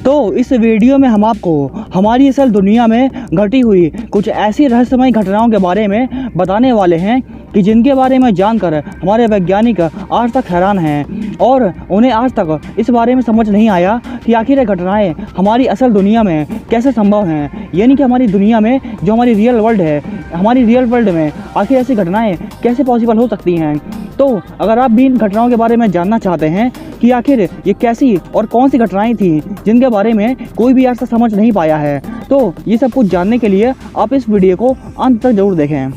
तो इस वीडियो में हम आपको हमारी असल दुनिया में घटी हुई कुछ ऐसी रहस्यमय घटनाओं के बारे में बताने वाले हैं कि जिनके बारे में जानकर हमारे वैज्ञानिक आज तक हैरान हैं और उन्हें आज तक इस बारे में समझ नहीं आया कि आखिर ये घटनाएं हमारी असल दुनिया में कैसे संभव हैं। यानी कि हमारी दुनिया में जो हमारी रियल वर्ल्ड है, हमारी रियल वर्ल्ड में आखिर ऐसी घटनाएं कैसे पॉसिबल हो सकती हैं। तो अगर आप भी इन घटनाओं के बारे में जानना चाहते हैं कि आखिर ये कैसी और कौन सी घटनाएं थी जिनके बारे में कोई भी आज तक समझ नहीं पाया है, तो ये सब कुछ जानने के लिए आप इस वीडियो को अंत तक जरूर देखें।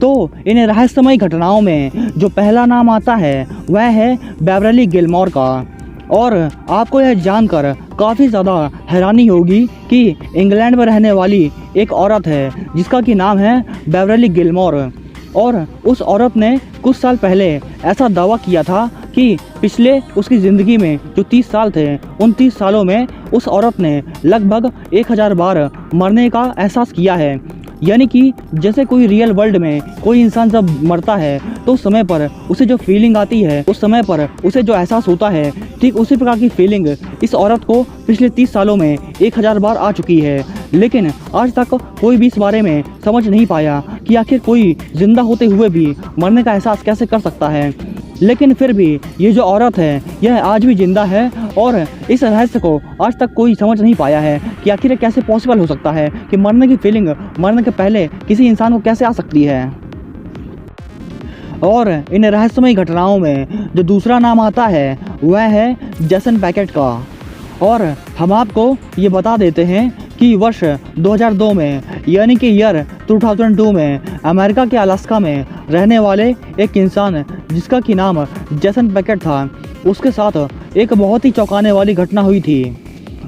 तो इन रहस्यमय घटनाओं में जो पहला नाम आता है वह है बेवरली गिलमोर का। और आपको यह जानकर काफ़ी ज़्यादा हैरानी होगी कि इंग्लैंड में रहने वाली एक औरत है जिसका कि नाम है बेवरली गिलमोर। और उस औरत ने कुछ साल पहले ऐसा दावा किया था कि पिछले उसकी ज़िंदगी में जो 30 साल थे, उन 30 सालों में उस औरत ने लगभग 1000 बार मरने का एहसास किया है। यानी कि जैसे कोई रियल वर्ल्ड में कोई इंसान जब मरता है तो उस समय पर उसे जो फीलिंग आती है, उस समय पर उसे जो एहसास होता है, ठीक उसी प्रकार की फीलिंग इस औरत को पिछले 30 सालों में 1000 बार आ चुकी है। लेकिन आज तक कोई भी इस बारे में समझ नहीं पाया कि आखिर कोई जिंदा होते हुए भी मरने का एहसास कैसे कर सकता है। लेकिन फिर भी ये जो औरत है यह आज भी जिंदा है और इस रहस्य को आज तक कोई समझ नहीं पाया है कि आखिर ये कैसे पॉसिबल हो सकता है कि मरने की फीलिंग मरने के पहले किसी इंसान को कैसे आ सकती है। और इन रहस्यमय घटनाओं में जो दूसरा नाम आता है वह है जेसन पैकेट का। और हम आपको ये बता देते हैं कि वर्ष 2002 में यानी कि ईयर 2002 में अमेरिका के अलास्का में रहने वाले एक इंसान जिसका कि नाम जेसन पैकेट था, उसके साथ एक बहुत ही चौंकाने वाली घटना हुई थी।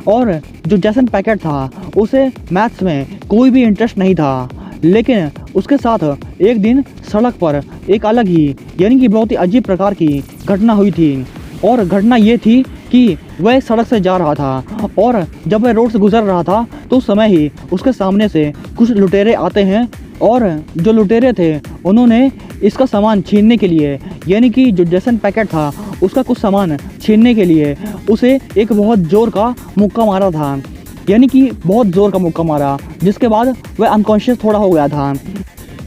और जो जेसन पैकेट था उसे मैथ्स में कोई भी इंटरेस्ट नहीं था, लेकिन उसके साथ एक दिन सड़क पर एक अलग ही यानी कि बहुत ही अजीब प्रकार की घटना हुई थी। और घटना ये थी कि वह एक सड़क से जा रहा था और जब वह रोड से गुजर रहा था तो उस समय ही उसके सामने से कुछ लुटेरे आते हैं। और जो लुटेरे थे उन्होंने इसका सामान छीनने के लिए, यानी कि जो जेसन पैकेट था उसका कुछ सामान छीनने के लिए उसे एक बहुत ज़ोर का मुक्का मारा था, यानी कि बहुत ज़ोर का मुक्का मारा, जिसके बाद वह अनकॉन्शियस थोड़ा हो गया था।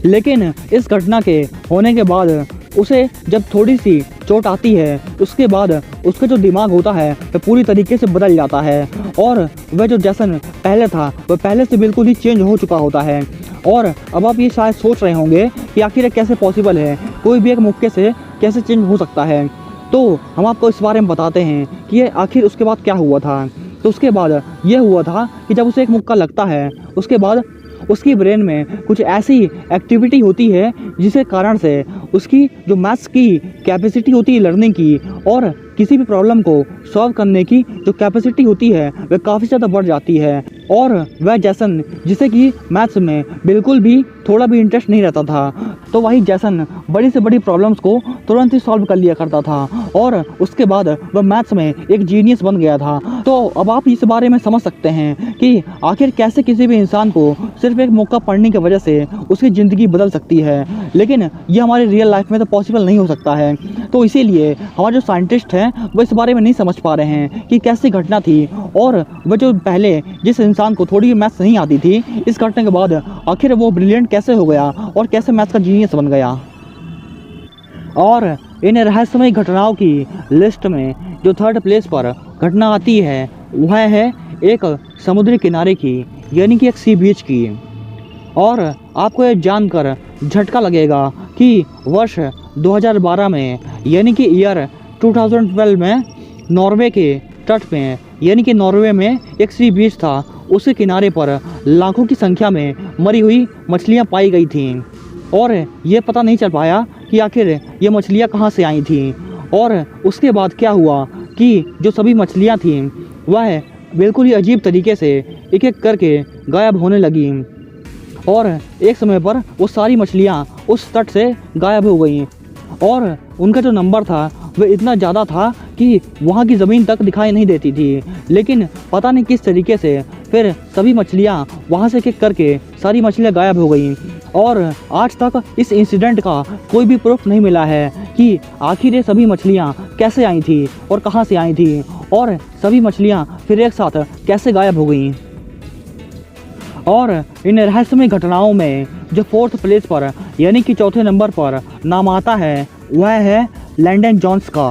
लेकिन इस घटना के होने के बाद उसे जब थोड़ी सी चोट आती है उसके बाद उसका जो दिमाग होता है वह पूरी तरीके से बदल जाता है और वह जो जेसन पहले था वह पहले से बिल्कुल ही चेंज हो चुका होता है। और अब आप ये शायद सोच रहे होंगे कि आखिर कैसे पॉसिबल है, कोई भी एक मुक्के से कैसे चेंज हो सकता है। तो हम आपको इस बारे में बताते हैं कि ये आखिर उसके बाद क्या हुआ था। तो उसके बाद ये हुआ था कि जब उसे एक मुक्का लगता है उसके बाद उसकी ब्रेन में कुछ ऐसी एक्टिविटी होती है जिसके कारण से उसकी जो मैथ्स की कैपेसिटी होती है लर्निंग की और किसी भी प्रॉब्लम को सॉल्व करने की जो कैपेसिटी होती है वह काफ़ी ज़्यादा बढ़ जाती है। और वह जेसन जिसे कि मैथ्स में बिल्कुल भी थोड़ा भी इंटरेस्ट नहीं रहता था, तो वही जेसन बड़ी से बड़ी प्रॉब्लम्स को तुरंत ही सॉल्व कर लिया करता था और उसके बाद वह मैथ्स में एक जीनियस बन गया था। तो अब आप इस बारे में समझ सकते हैं कि आखिर कैसे किसी भी इंसान को सिर्फ एक मौका पड़ने की वजह से उसकी ज़िंदगी बदल सकती है। लेकिन ये हमारी रियल लाइफ में तो पॉसिबल नहीं हो सकता है। तो इसीलिए हमारे जो साइंटिस्ट हैं वो इस बारे में नहीं समझ पा रहे हैं कि कैसी घटना थी और वह जो पहले जिस इंसान को थोड़ी भी मैथ्स नहीं आती थी, इस घटना के बाद आखिर वो ब्रिलियंट कैसे हो गया और कैसे मैथ्स का जीनियस बन गया। और इन रहस्यमय घटनाओं की लिस्ट में जो 3rd प्लेस पर घटना आती है वह है एक समुद्री किनारे की, यानी कि एक सी बीच की। और आपको यह जानकर झटका लगेगा कि वर्ष 2012 में यानी कि ईयर 2012 में नॉर्वे के तट पे यानी कि नॉर्वे में एक सी बीच था, उसके किनारे पर लाखों की संख्या में मरी हुई मछलियां पाई गई थीं। और ये पता नहीं चल पाया कि आखिर ये मछलियां कहाँ से आई थीं। और उसके बाद क्या हुआ कि जो सभी मछलियां थीं वह बिल्कुल ही अजीब तरीके से एक एक करके गायब होने लगी और एक समय पर वो सारी मछलियां उस तट से गायब हो गईं। और उनका जो नंबर था वह इतना ज़्यादा था कि वहाँ की ज़मीन तक दिखाई नहीं देती थी। लेकिन पता नहीं किस तरीके से फिर सभी मछलियाँ वहाँ से किक करके सारी मछलियाँ गायब हो गईं। और आज तक इस इंसिडेंट का कोई भी प्रूफ नहीं मिला है कि आखिर ये सभी मछलियाँ कैसे आई थी और कहाँ से आई थी। और सभी मछलियाँ फिर एक साथ कैसे गायब हो गईं। और इन रहस्यमय घटनाओं में जो 4th प्लेस पर यानी कि चौथे नंबर पर नाम आता है वह है लैंडन जॉन्स का।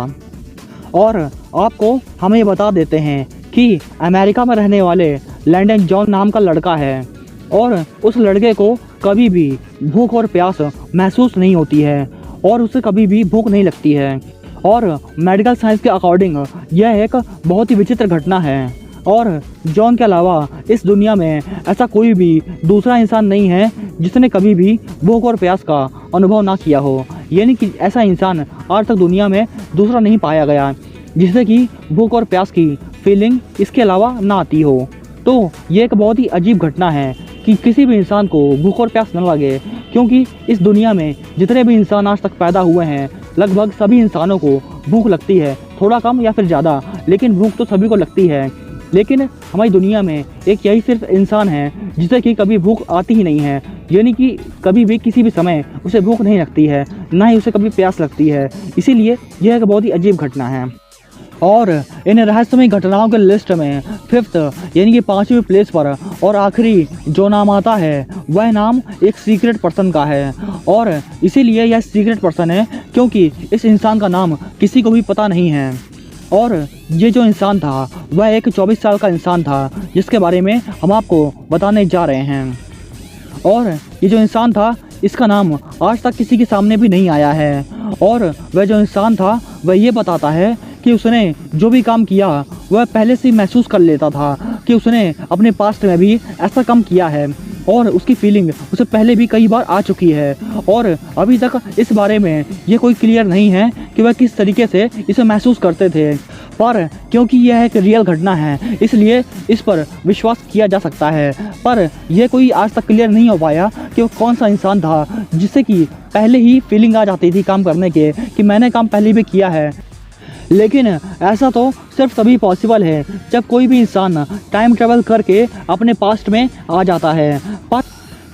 और आपको हम ये बता देते हैं कि अमेरिका में रहने वाले लैंडन जॉन नाम का लड़का है और उस लड़के को कभी भी भूख और प्यास महसूस नहीं होती है और उसे कभी भी भूख नहीं लगती है। और मेडिकल साइंस के अकॉर्डिंग यह एक बहुत ही विचित्र घटना है और जॉन के अलावा इस दुनिया में ऐसा कोई भी दूसरा इंसान नहीं है जिसने कभी भी भूख और प्यास का अनुभव ना किया हो। यानी कि ऐसा इंसान आज तक दुनिया में दूसरा नहीं पाया गया जिससे कि भूख और प्यास की फीलिंग इसके अलावा ना आती हो। तो ये एक बहुत ही अजीब घटना है कि किसी भी इंसान को भूख और प्यास न लगे, क्योंकि इस दुनिया में जितने भी इंसान आज तक पैदा हुए हैं लगभग सभी इंसानों को भूख लगती है, थोड़ा कम या फिर ज़्यादा, लेकिन भूख तो सभी को लगती है। लेकिन हमारी दुनिया में एक यही सिर्फ इंसान है जिसे कि कभी भूख आती ही नहीं है, यानी कि कभी भी किसी भी समय उसे भूख नहीं लगती है, ना ही उसे कभी प्यास लगती है। इसीलिए यह एक बहुत ही अजीब घटना है। और इन रहस्यमय घटनाओं के लिस्ट में 5th यानी कि 5वीं प्लेस पर और आखिरी जो नाम आता है वह नाम एक सीक्रेट पर्सन का है। और इसीलिए यह सीक्रेट पर्सन है क्योंकि इस इंसान का नाम किसी को भी पता नहीं है। और ये जो इंसान था वह एक 24 साल का इंसान था जिसके बारे में हम आपको बताने जा रहे हैं। और ये जो इंसान था इसका नाम आज तक किसी के सामने भी नहीं आया है। और वह जो इंसान था वह ये बताता है कि उसने जो भी काम किया वह पहले से ही महसूस कर लेता था कि उसने अपने पास्ट में भी ऐसा काम किया है और उसकी फीलिंग उसे पहले भी कई बार आ चुकी है। और अभी तक इस बारे में ये कोई क्लियर नहीं है कि वह किस तरीके से इसे महसूस करते थे, पर क्योंकि यह एक रियल घटना है इसलिए इस पर विश्वास किया जा सकता है। पर यह कोई आज तक क्लियर नहीं हो पाया कि वो कौन सा इंसान था जिससे कि पहले ही फीलिंग आ जाती थी काम करने के कि मैंने काम पहले भी किया है। लेकिन ऐसा तो सिर्फ तभी पॉसिबल है जब कोई भी इंसान टाइम ट्रैवल करके अपने पास्ट में आ जाता है। पर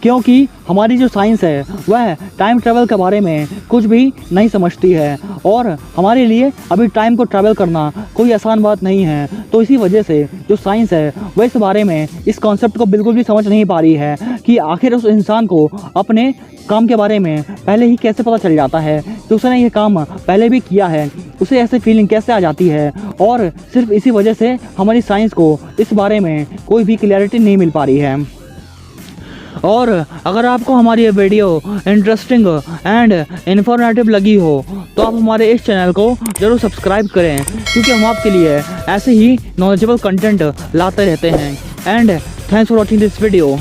क्योंकि हमारी जो साइंस है वह टाइम ट्रैवल के बारे में कुछ भी नहीं समझती है और हमारे लिए अभी टाइम को ट्रैवल करना कोई आसान बात नहीं है, तो इसी वजह से जो साइंस है वह इस बारे में इस कॉन्सेप्ट को बिल्कुल भी समझ नहीं पा रही है कि आखिर उस इंसान को अपने काम के बारे में पहले ही कैसे पता चल जाता है कि उसने ये काम पहले भी किया है, उसे ऐसे फीलिंग कैसे आ जाती है। और सिर्फ इसी वजह से हमारी साइंस को इस बारे में कोई भी क्लैरिटी नहीं मिल पा रही है। और अगर आपको हमारी ये वीडियो इंटरेस्टिंग एंड इन्फॉर्मेटिव लगी हो तो आप हमारे इस चैनल को ज़रूर सब्सक्राइब करें, क्योंकि हम आपके लिए ऐसे ही नॉलेजेबल कंटेंट लाते रहते हैं। And thanks for watching this video.